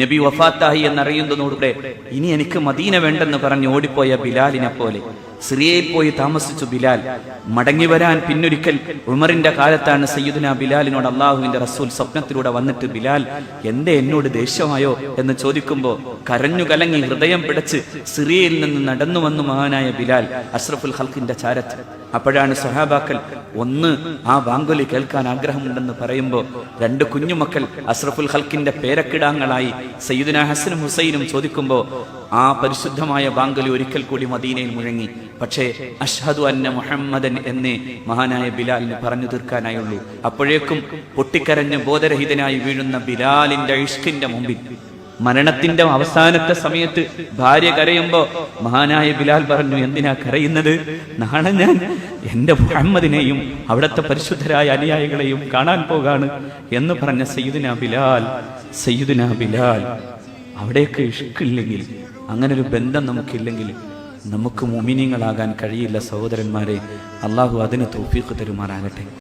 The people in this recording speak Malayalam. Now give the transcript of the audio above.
നബി വഫാത്തായി എന്നറിയുന്നതോടുകൂടെ ഇനി എനിക്ക് മദീന വേണ്ടെന്ന് പറഞ്ഞ് ഓടിപ്പോയ ബിലാലിനെ പോലെ സിറിയയിൽ പോയി താമസിച്ചു ബിലാൽ. മടങ്ങി വരാൻ പിന്നൊരിക്കൽ ഉമറിന്റെ കാലത്താണ് സയ്യിദുനാ ബിലാലിനോട് അള്ളാഹുവിന്റെ റസൂൽ സ്വപ്നത്തിലൂടെ വന്നിട്ട്, ബിലാൽ എന്തേ എന്നോട് ദേഷ്യമായോ എന്ന് ചോദിക്കുമ്പോൾ കരഞ്ഞു കലങ്ങി ഹൃദയം പിടച്ച് സിറിയയിൽ നിന്ന് നടന്നു വന്നു മഹാനായ ബിലാൽ അഷ്റഫുൽ ഖൽഖിന്റെ ചാരത്ത്. അപ്പോഴാണ് സ്വഹാബാക്കൾ ഒന്ന് ആ ബാങ്കുലി കേൾക്കാൻ ആഗ്രഹമുണ്ടെന്ന് പറയുമ്പോൾ രണ്ട് കുഞ്ഞുമക്കൾ അഷ്റഫുൽ ഖൽഖിന്റെ പേരക്കിടാങ്ങളായി സയ്യിദുനാ ഹസനും ഹുസൈനും ചോദിക്കുമ്പോൾ ആ പരിശുദ്ധമായ ബാങ്കുലി ഒരിക്കൽ കൂടി മദീനയിൽ മുഴങ്ങി. പക്ഷേ അഷ്ഹദു അന്ന മുഹമ്മദൻ എന്നേ മഹാനായ ബിലാലിന് പറഞ്ഞു തീർക്കാനായുള്ളൂ. അപ്പോഴേക്കും പൊട്ടിക്കരഞ്ഞ് ബോധരഹിതനായി വീഴുന്ന ബിലാലിന്റെ ഇഷ്കിന്റെ മുമ്പിൽ മരണത്തിന്റെ അവസാനത്തെ സമയത്ത് ഭാര്യ കരയുമ്പോ മഹാനായ ബിലാൽ പറഞ്ഞു, എന്തിനാ കരയുന്നത്? നാളെ ഞാൻ എന്റെ മുഹമ്മദിനെയും അവിടുത്തെ പരിശുദ്ധരായ അനുയായികളെയും കാണാൻ പോകാണ് എന്ന് പറഞ്ഞ സയ്യിദുനാ ബിലാൽ. അവിടേക്ക് ഇഷ്കില്ലെങ്കിൽ, അങ്ങനെ ഒരു ബന്ധം നമുക്കില്ലെങ്കിൽ നമുക്ക് മുഅ്മിനീങ്ങളാകാൻ കഴിയില്ല സഹോദരന്മാരെ. അള്ളാഹു അതിന് തൗഫീഖ് തരുമാറാകട്ടെ.